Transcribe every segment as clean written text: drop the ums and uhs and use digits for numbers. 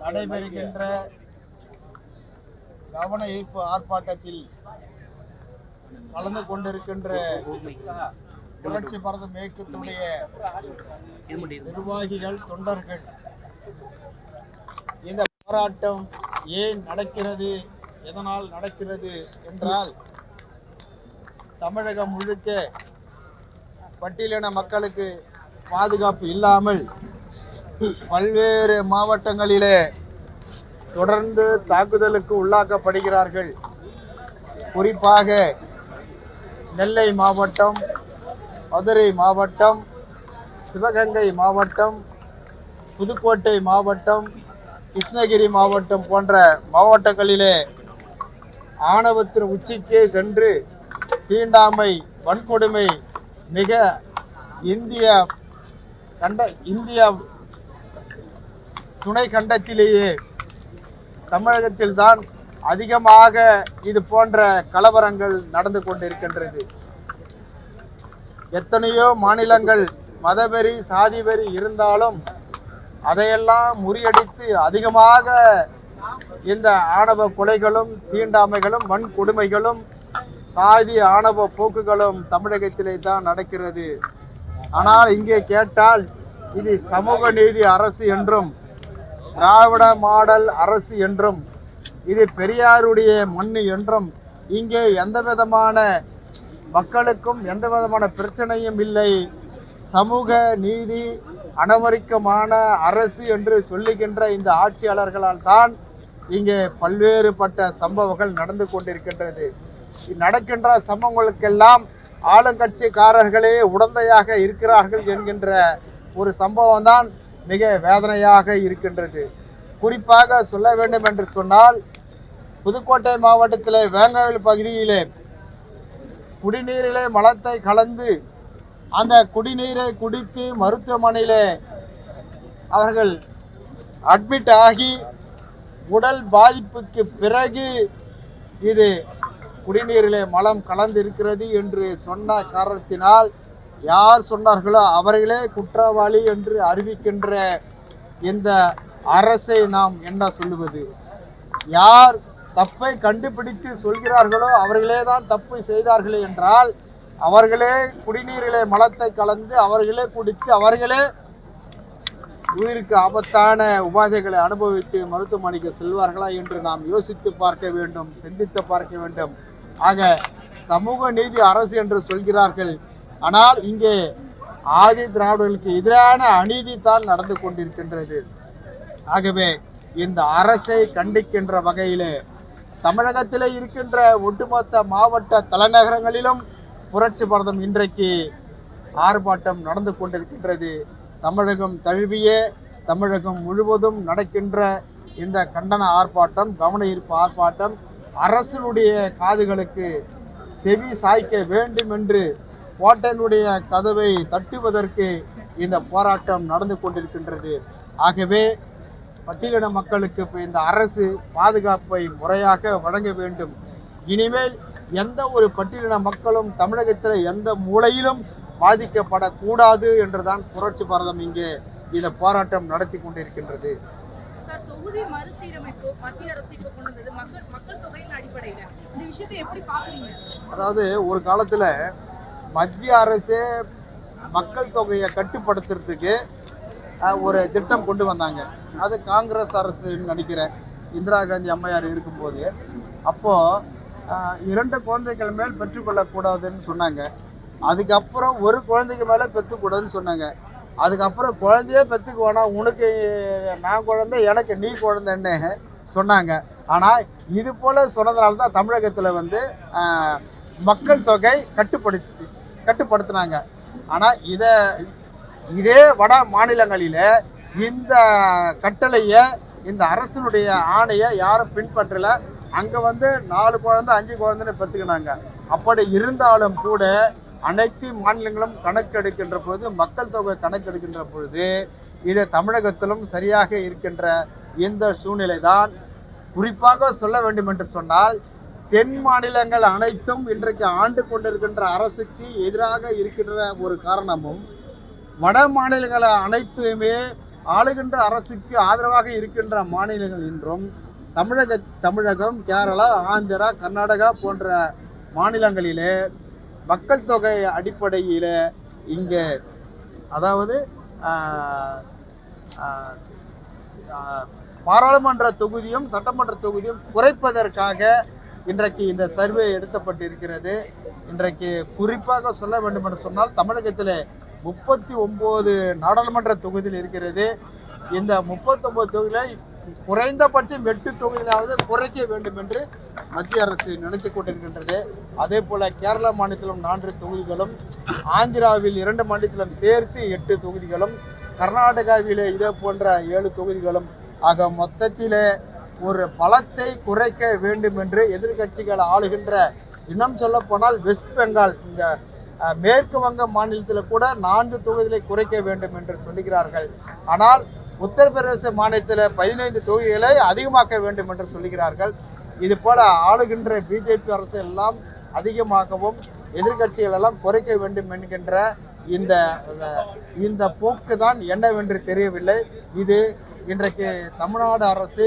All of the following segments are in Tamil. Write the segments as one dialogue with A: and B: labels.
A: நடைபெறுகின்ற கவன ஈர்ப்பு ஆர்ப்பாட்டத்தில் கலந்து கொண்டிருக்கின்ற புரட்சி பாரதம் இயக்கத்துடைய நிர்வாகிகள், தொண்டர்கள், இந்த போராட்டம் ஏன் நடக்கிறது, எதனால் நடக்கிறது என்றால், தமிழகம் முழுக்க பட்டியலின மக்களுக்கு பாதுகாப்பு இல்லாமல் பல்வேறு மாவட்டங்களிலே தொடர்ந்து தாக்குதலுக்கு உள்ளாக்கப்படுகிறார்கள். குறிப்பாக நெல்லை மாவட்டம், மதுரை மாவட்டம், சிவகங்கை மாவட்டம், புதுக்கோட்டை மாவட்டம், கிருஷ்ணகிரி மாவட்டம் போன்ற மாவட்டங்களிலே ஆணவத்தின் உச்சிக்கே சென்று தீண்டாமை, வன்கொடுமை மிக இந்திய துணை கண்டத்திலேயே தமிழகத்தில்தான் அதிகமாக இது போன்ற கலவரங்கள் நடந்து கொண்டிருக்கின்றது. எத்தனையோ மாநிலங்கள் மதவெறி, சாதிவெறி இருந்தாலும் அதையெல்லாம் முறியடித்து அதிகமாக இந்த ஆணவ கொலைகளும், தீண்டாமைகளும், வன்கொடுமைகளும், சாதி ஆணவ போக்குகளும் தமிழகத்திலே தான் நடக்கிறது. ஆனால் இங்கே கேட்டால் இது சமூக நீதி அரசு என்றும், திராவிட மாடல் அரசு என்றும், இது பெரியாருடைய மண்ணு என்றும், இங்கே எந்த விதமான மக்களுக்கும் எந்த விதமான பிரச்சனையும் இல்லை, சமூக நீதி அனைவருக்குமான அரசு என்று சொல்லுகின்ற இந்த ஆட்சியாளர்களால் தான் இங்கே பல்வேறுபட்ட சம்பவங்கள் நடந்து கொண்டிருக்கின்றது. நடக்கின்ற சம்பவங்களுக்கெல்லாம் ஆளுங்கட்சிக்காரர்களே உடந்தையாக இருக்கிறார்கள் என்கின்ற ஒரு சம்பவம் தான் மிக வேதனையாக இருக்கின்றது. குறிப்பாக சொல்ல வேண்டும் என்று சொன்னால், புதுக்கோட்டை மாவட்டத்திலே வேங்கவேல் பகுதியிலே குடிநீரிலே மலத்தை கலந்து அந்த குடிநீரை குடித்து மருத்துவமனையிலே அவர்கள் அட்மிட் ஆகி உடல் பாதிப்புக்கு பிறகு இது குடிநீரிலே மலம் கலந்து இருக்கிறது என்று சொன்ன காரணத்தினால் யார் சொன்னார்களோ அவர்களே குற்றவாளி என்று அறிவிக்கின்ற இந்த அரசை நாம் என்ன சொல்லுவது? யார் தப்பை கண்டுபிடித்து சொல்கிறார்களோ அவர்களே தான் தப்பு செய்தார்களே என்றால், அவர்களே குடிநீரிலே மலத்தை கலந்து அவர்களே குடித்து அவர்களே உயிருக்கு ஆபத்தான உபாதைகளை அனுபவித்து மருத்துவமனைக்கு செல்வார்களா என்று நாம் யோசித்து பார்க்க வேண்டும், சிந்தித்து பார்க்க வேண்டும். ஆக சமூக நீதி அரசு என்று சொல்கிறார்கள், ஆனால் இங்கே ஆதி திராவிடர்களுக்கு எதிரான அநீதி தான் நடந்து கொண்டிருக்கின்றது. ஆகவே இந்த அரசை கண்டிக்கின்ற வகையிலே தமிழகத்திலே இருக்கின்ற ஒட்டுமொத்த மாவட்ட தலைநகரங்களிலும் புரட்சி பாரதம் இன்றைக்கு ஆர்ப்பாட்டம் நடந்து கொண்டிருக்கின்றது. தமிழகம் தழுவிய, தமிழகம் முழுவதும் நடக்கின்ற இந்த கண்டன ஆர்ப்பாட்டம், கவன ஈர்ப்பு ஆர்ப்பாட்டம் அரசினுடைய காதுகளுக்கு செவி சாய்க்க வேண்டும் என்று கோட்டையினுடைய கதவை தட்டுவதற்கு இந்த போராட்டம் நடந்து கொண்டிருக்கின்றது. ஆகவே பட்டியலின மக்களுக்கு இந்த அரசு பாதுகாப்பை முறையாக வழங்க வேண்டும். இனிமேல் எந்த ஒரு பட்டியலின மக்களும் தமிழகத்தில் எந்த மூலையிலும் பாதிக்கப்படக்கூடாது என்றுதான் புரட்சி பாரதம் இங்கே இந்த போராட்டம் நடத்தி கொண்டிருக்கின்றது.
B: தொகுதி மறுசீரமைப்பு மத்திய அரசு இப்ப கொண்டு வந்தது மக்கள் தொகையின் அடிப்படையில இந்த விஷயத்தை எப்படி பாக்குறீங்க?
A: அதாவது ஒரு காலத்துல மத்திய அரசே மக்கள் தொகையை கட்டுப்படுத்துறதுக்கு ஒரு திட்டம் கொண்டு வந்தாங்க. அது காங்கிரஸ் அரசுன்னு நினைக்கிறேன், இந்திரா காந்தி அம்மையார் இருக்கும்போது. அப்போது 2 குழந்தைகள் மேல் பெற்றுக்கொள்ளக்கூடாதுன்னு சொன்னாங்க. அதுக்கப்புறம் ஒரு குழந்தைக்கு மேலே பெற்றுக்கூடாதுன்னு சொன்னாங்க. அதுக்கப்புறம் குழந்தையே பெற்றுக்கு வேணாம், உனக்கு நான் குழந்தை, எனக்கு நீ குழந்தைன்னு சொன்னாங்க. ஆனால் இது போல் சொன்னதுனால தான் தமிழகத்தில் மக்கள் தொகை கட்டுப்படுத்தினாங்க. ஆனால் இதே வட மாநிலங்களில் இந்த கட்டளையை, இந்த அரசினுடைய ஆணையை யாரும் பின்பற்றலை. அங்கே 4 குழந்தை 5 குழந்தைன்னு பெற்றுக்கினாங்க. அப்படி இருந்தாலும் கூட அனைத்து மாநிலங்களும் கணக்கெடுக்கின்ற பொழுது, மக்கள் தொகை கணக்கெடுக்கின்ற பொழுது இது தமிழகத்திலும் சரியாக இருக்கின்ற இந்த சூழ்நிலை தான். குறிப்பாக சொல்ல வேண்டும் என்று சொன்னால், தென் மாநிலங்கள் அனைத்தும் இன்றைக்கு ஆண்டு கொண்டிருக்கின்ற அரசுக்கு எதிராக இருக்கின்ற ஒரு காரணமும், வட மாநிலங்கள் அனைத்துமே ஆளுகின்ற அரசுக்கு ஆதரவாக இருக்கின்ற மாநிலங்கள் இன்றும் தமிழகம், கேரளா, ஆந்திரா, கர்நாடகா போன்ற மாநிலங்களிலே மக்கள் தொகை அடிப்படையில் இங்கே அதாவது பாராளுமன்ற தொகுதியும் சட்டமன்ற தொகுதியும் குறைப்பதற்காக இன்றைக்கு இந்த சர்வே எடுக்கப்பட்டிருக்கிறது. இன்றைக்கு குறிப்பாக சொல்ல வேண்டும் என்று சொன்னால் தமிழகத்தில் 39 நாடாளுமன்ற தொகுதியில் இருக்கிறது. இந்த 39 தொகுதிகளை குறைந்தபட்சம் 8 தொகுதிகளாவது குறைக்க வேண்டும் என்று மத்திய அரசு நினைத்து கொண்டிருக்கின்றது. அதே போல கேரளா மாநிலத்திலும் 4 தொகுதிகளும், ஆந்திராவில் 2 மாநிலத்திலும் சேர்த்து 8 தொகுதிகளும், கர்நாடகாவிலே இதே போன்ற 7 தொகுதிகளும் ஆக மொத்தத்தில் ஒரு பலத்தை குறைக்க வேண்டும் என்று எதிர்கட்சிகள் ஆளுகின்ற, இன்னும் சொல்ல போனால் வெஸ்ட் பெங்கால், இந்த மேற்கு வங்க மாநிலத்தில் கூட 4 தொகுதிகளை குறைக்க வேண்டும் என்று சொல்லுகிறார்கள். ஆனால் உத்தரப்பிரதேச மாநிலத்தில் 15 தொகுதிகளை அதிகமாக்க வேண்டும் என்று சொல்லுகிறார்கள். இது போல ஆளுகின்ற பிஜேபி அரசு எல்லாம் அதிகமாகவும் எதிர்கட்சிகள் எல்லாம் குறைக்க வேண்டும் என்கின்ற இந்த போக்கு தான் என்னவென்று தெரியவில்லை. இது இன்றைக்கு தமிழ்நாடு அரசு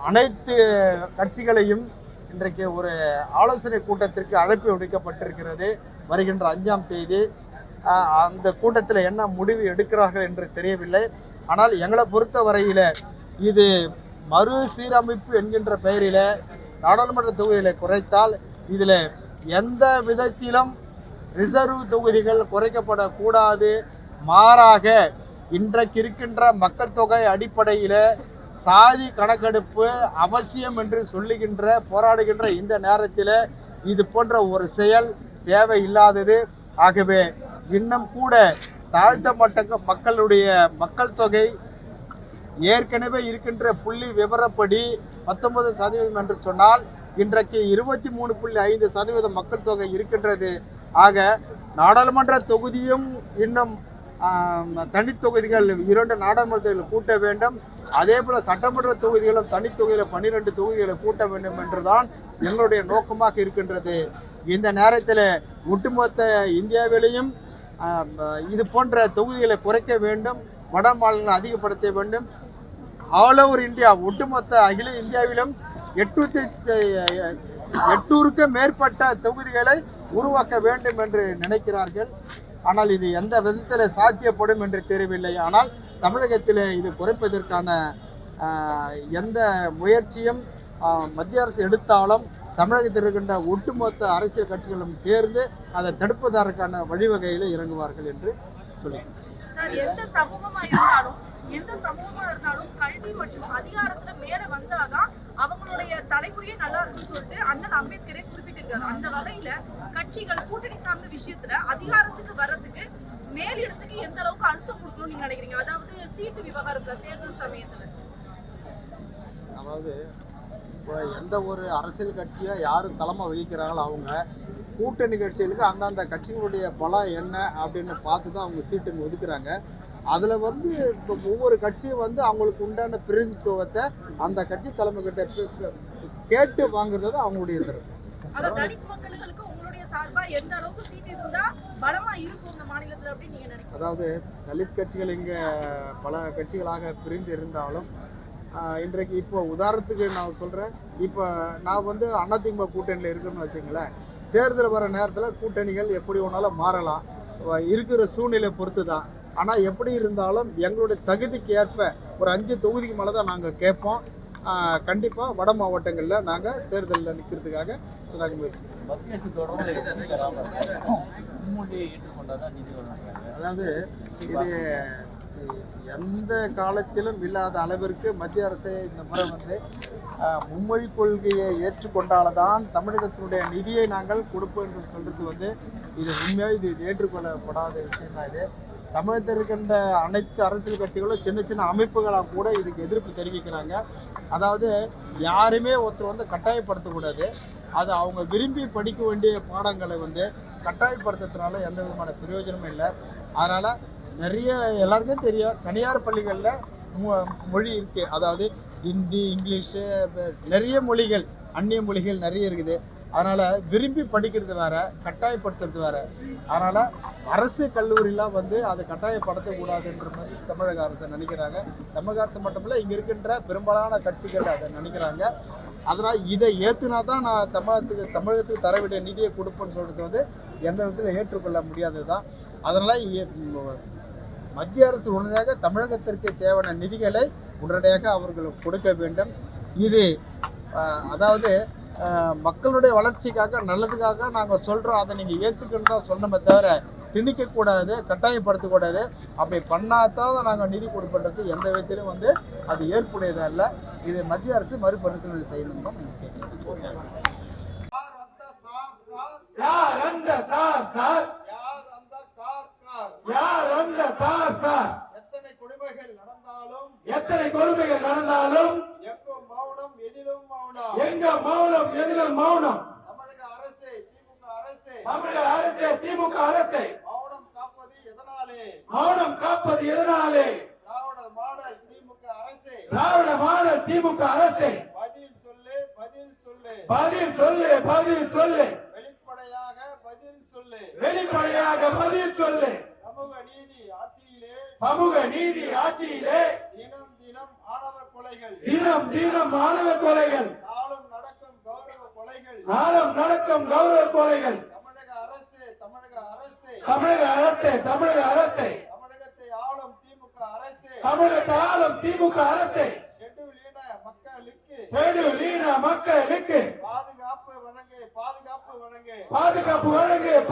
A: அனைத்து கட்சிகளையும் இன்றைக்கு ஒரு ஆலோசனை கூட்டத்திற்கு அழைப்பு விடுக்கப்பட்டிருக்கிறது. வருகின்ற 5ஆம் தேதி அந்த கூட்டத்தில் என்ன முடிவு எடுக்கிறார்கள் என்று தெரியவில்லை. ஆனால் எங்களை பொறுத்த வரையில் இது மறுசீரமைப்பு என்கின்ற பெயரில் நாடாளுமன்ற தொகுதிகளை குறைத்தால் இதில் எந்த விதத்திலும் ரிசர்வ் தொகுதிகள் குறைக்கப்படக்கூடாது. மாறாக இன்றைக்கு இருக்கின்ற மக்கள் தொகை அடிப்படையில் சாதி கணக்கெடுப்பு அவசியம் என்று சொல்லுகின்ற போராடுகின்ற இந்த நேரத்தில் இது போன்ற ஒரு செயல் தேவையில்லாதது. ஆகவே இன்னும் கூட தாழ்த்தப்பட்ட மக்களுடைய மக்கள் தொகை ஏற்கனவே இருக்கின்ற புள்ளி விவரப்படி 19% என்று சொன்னால் இன்றைக்கு 23.5% மக்கள் தொகை இருக்கின்றது. ஆக நாடாளுமன்ற தொகுதியும் இன்னும் தனித்தொகுதிகள் 2 நாடாளுமன்றத்தில் கூட்ட வேண்டும். அதே போல சட்டமன்ற தொகுதிகளும் தனித்தொகுதியில் 12 தொகுதிகளை கூட்ட வேண்டும் என்றுதான் எங்களுடைய நோக்கமாக இருக்கின்றது. இந்த நேரத்தில் ஒட்டுமொத்த இந்தியாவிலேயும் இது போன்ற தொகுதிகளை குறைக்க வேண்டும், வட மாநிலங்களை அதிகப்படுத்த வேண்டும். ஆல் ஓவர் இந்தியா, ஒட்டுமொத்த அகில இந்தியாவிலும் 800க்கு மேற்பட்ட தொகுதிகளை உருவாக்க வேண்டும் என்று நினைக்கிறார்கள். ஆனால் இது எந்த விதத்தில் சாத்தியப்படும் என்று தெரியவில்லை. ஆனால் தமிழகத்தில் இது குறைப்பதற்கான எந்த முயற்சியும் மத்திய அரசு எடுத்தாலும் தமிழகத்தில் இருக்கின்ற ஒட்டுமொத்த அரசியல் கட்சிகளும் சேர்ந்து அதை தடுப்பதற்கான வழிவகையில் இறங்குவார்கள் என்று சொல்லுங்கள்.
B: எந்த சமூகமா இருந்தாலும் கல்வி மற்றும் அதிகாரத்துல மேல வந்தாதான் அவங்களுடைய தலைமுறையே நல்லா இருக்குன்னு சொல்லிட்டு அண்ணல் அம்பேத்கரே குறிப்பிட்டிருக்காரு. அந்த வகையில கட்சிகள் கூட்டணி சார்ந்த விஷயத்துல அதிகாரத்துக்கு வர்றதுக்கு மேலிடத்துக்கு எந்த அளவுக்கு அழுத்தம் கொடுக்கணும்னு நீங்க நினைக்கிறீங்க? அதாவது சீட்டு விவகாரத்துல தேர்தல் சமயத்துல,
A: அதாவது இப்போ எந்த ஒரு அரசியல் கட்சியை யார் தலைமை வகிக்கிறாங்களோ அவங்க கூட்டணி கட்சிகளுக்கு அந்தந்த கட்சிகளுடைய பலம் என்ன அப்படின்னு பார்த்து தான் அவங்க சீட்டுங்க ஒதுக்குறாங்க. அதில் இப்போ ஒவ்வொரு கட்சியும் அவங்களுக்கு உண்டான பிரதிநிதித்துவத்தை அந்த கட்சி தலைமை கிட்ட கேட்டு வாங்குறது அவங்களுடைய திறமை. அதாவது தலித் கட்சிகள் இங்கே பல கட்சிகளாக பிரிந்து இருந்தாலும் இன்றைக்கு இப்போ உதாரணத்துக்கு நான் சொல்கிறேன், இப்போ நான் அதிமுக கூட்டணியில் இருக்குன்னு வச்சுங்களேன், தேர்தல் வர நேரத்தில் கூட்டணிகள் எப்படி ஒன்றாலும் மாறலாம், இருக்கிற சூழ்நிலை பொறுத்து தான். ஆனால் எப்படி இருந்தாலும் எங்களுடைய தகுதிக்கு ஏற்ப ஒரு 5 தொகுதிக்கு மேலே தான் நாங்கள் கேட்போம். கண்டிப்பாக வட மாவட்டங்களில் நாங்கள் தேர்தலில் நிற்கிறதுக்காக நாங்கள் முயற்சி. அதாவது இது எந்த காலத்திலும் இல்லாத அளவிற்கு மத்திய அரசு இந்த முறை மும்மொழி கொள்கையை ஏற்றுக்கொண்டால்தான் தமிழகத்தினுடைய நிதியை நாங்கள் கொடுப்போம் என்று சொல்றது இது உண்மையாக இது ஏற்றுக்கொள்ளப்படாத விஷயம் தான். இது தமிழகத்தில் இருக்கின்ற அனைத்து அரசியல் கட்சிகளும் சின்ன சின்ன அமைப்புகளாக கூட இதுக்கு எதிர்ப்பு தெரிவிக்கிறாங்க. அதாவது யாருமே ஒருத்தர் கட்டாயப்படுத்தக்கூடாது. அது அவங்க விரும்பி படிக்க வேண்டிய பாடங்களை கட்டாயப்படுத்துறதுனால எந்த விதமான பிரயோஜனமும் இல்லை. அதனால் நிறைய எல்லாருக்கும் தெரியும், தனியார் பள்ளிகளில் மொழி இருக்குது. அதாவது ஹிந்தி, இங்கிலீஷு, நிறைய மொழிகள், அந்நிய மொழிகள் நிறைய இருக்குது. அதனால விரும்பி படிக்கிறது வேற, கட்டாயப்படுத்துறது வேற. அதனால அரசு கல்லூரிலாம் வந்து அதை கட்டாயப்படுத்தக்கூடாதுன்ற மாதிரி தமிழக அரசு நினைக்கிறாங்க. தமிழக அரசு மட்டுமில்ல, இங்க இருக்கின்ற பெரும்பாலான கட்சிகள் அதை நினைக்கிறாங்க. அதனால் இதை ஏற்றுனா தான் நான் தமிழகத்துக்கு தர வேண்டிய நிதியை கொடுப்பேன்னு சொல்றது வந்து எந்த விதத்தில் ஏற்றுக்கொள்ள முடியாதது தான். அதனால் மத்திய அரசு உடனடியாக தமிழகத்திற்கு தேவையான நிதிகளை உடனடியாக அவர்களுக்கு கொடுக்க வேண்டும். இது அதாவது மக்களுடைய வளர்ச்சிக்காக, நல்லதுக்காக நாங்கள் சொல்கிறோம், அதை நீங்கள் ஏற்றுக்கணும் தான் சொன்னமே தவிர திணிக்கக்கூடாது, கட்டாயப்படுத்தக்கூடாது. அப்படி பண்ணாதான் நாங்கள் நிதி கொடுப்பது எந்த விதத்திலும் வந்து அது ஏற்புடையதாக இல்லை. இது மத்திய அரசு மறுபரிசீலனை செய்யணும் தான் கேட்குறேன்.
C: எத்தனை கொடுமைகள் நடந்தாலும் எங்க மௌனம் எதிலும் மௌனம். தமிழக அரசே, திமுக அரசே, மௌனம் காப்பது எதனாலே? திராவிட மாடல் திமுக அரசே, பதில் சொல்லு, பதில் சொல்லு, வெளிப்படையாக பதில் சொல்லு. சமூக நீதி ஆட்சியிலே தினம் தினம் மாணவ கொலைகள், நாளும் நடக்கும் கௌரவ கொலைகள். தமிழக அரசே, தமிழக அரசே, தமிழகத்தை ஆளும் திமுக அரசே, ஷெட்யூல் மக்களுக்கு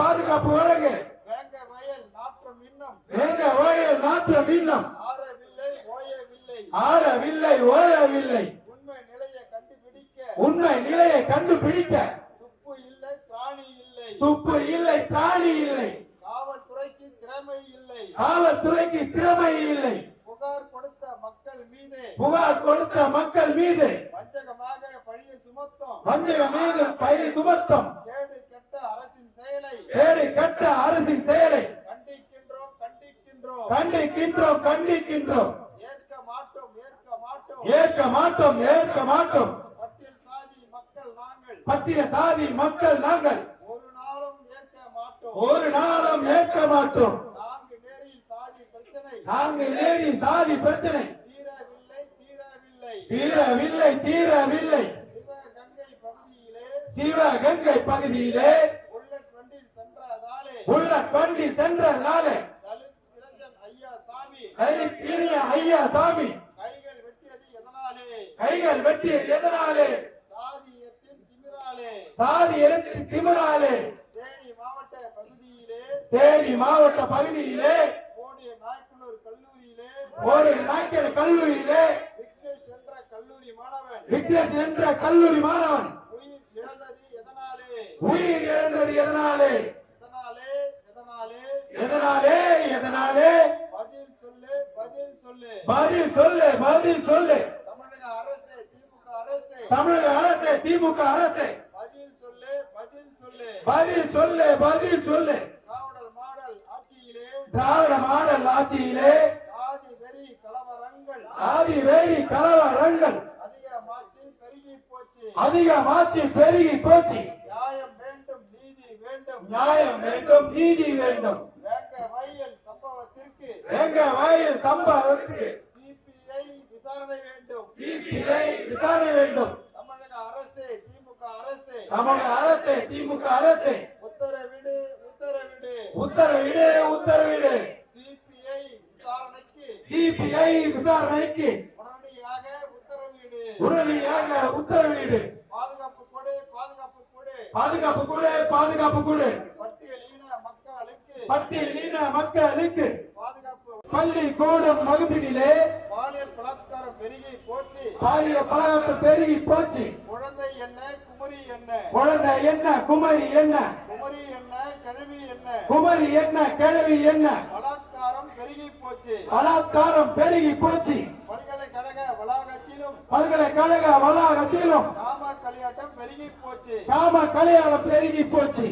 C: பாதுகாப்பு வழங்கு. வேங்க வயல் நாற்றம் இன்னும் ஆறவில்லை, ஓயவில்லை. உண்மை நிலையை கண்டுபிடிக்க துப்பு இல்லை, திராணி இல்லை. காவல்துறைக்கு திறமை இல்லை. புகார் கொடுத்த மக்கள் மீது வஞ்சகம் மீது பழி சுமத்தும் கேடு கெட்ட அரசின் செயலை கண்டிக்கின்றோம். ஏற்க மாட்டோம். பட்டியல் சாதி மக்கள் நாங்கள் ஒரு நாளும் ஏற்க மாட்டோம். நாங்கள் நேரில் சாதி பிரச்சனை தீரவில்லை. சிவகங்கை பகுதியிலே புல்லட் வண்டி சென்றதாலே ஐயா சாமி கைகள் வெட்டியது எதனாலே? சாதியத்தின் திமிராலே. தேனி மாவட்ட பகுதியிலே ஒரு நாய்க்கர் கல்லூரியிலே விக்னேஷ் என்ற கல்லூரி மாணவன் உயிர் இழந்தது எதனாலே? பதில் சொல்லு. தமிழக அரசே, திமுக அரசே, பதில் சொல்லு. திராவிட மாடல் ஆட்சியிலே சாதி வெறி கலவரங்கள் அதிகமாச்சு, பெருகி போச்சு. நியாயம் வேண்டும், நீதி வேண்டும். வேங்க வயல் சம்பவத்திற்கு சிபிஐ விசாரணை வேண்டும். தமிழக அரசே, திமுக அரசே, உத்தரவிடு. சிபிஐ விசாரணைக்கு உடனடியாக உத்தரவிடு. பாதுகாப்பு கொடு. பட்டியலின மக்களுக்கு பள்ளிக்கூடம் வகுப்பினிலே பாலியல் பலாத்காரம் பெருகி போச்சு. குழந்தை என்ன, குமரி என்ன, கிழவி என்ன. பலாத்காரம் பெருகி போச்சு. பல்கலைக்கழக வளாகத்திலும் காம கல்யாணம் பெருகி போச்சு.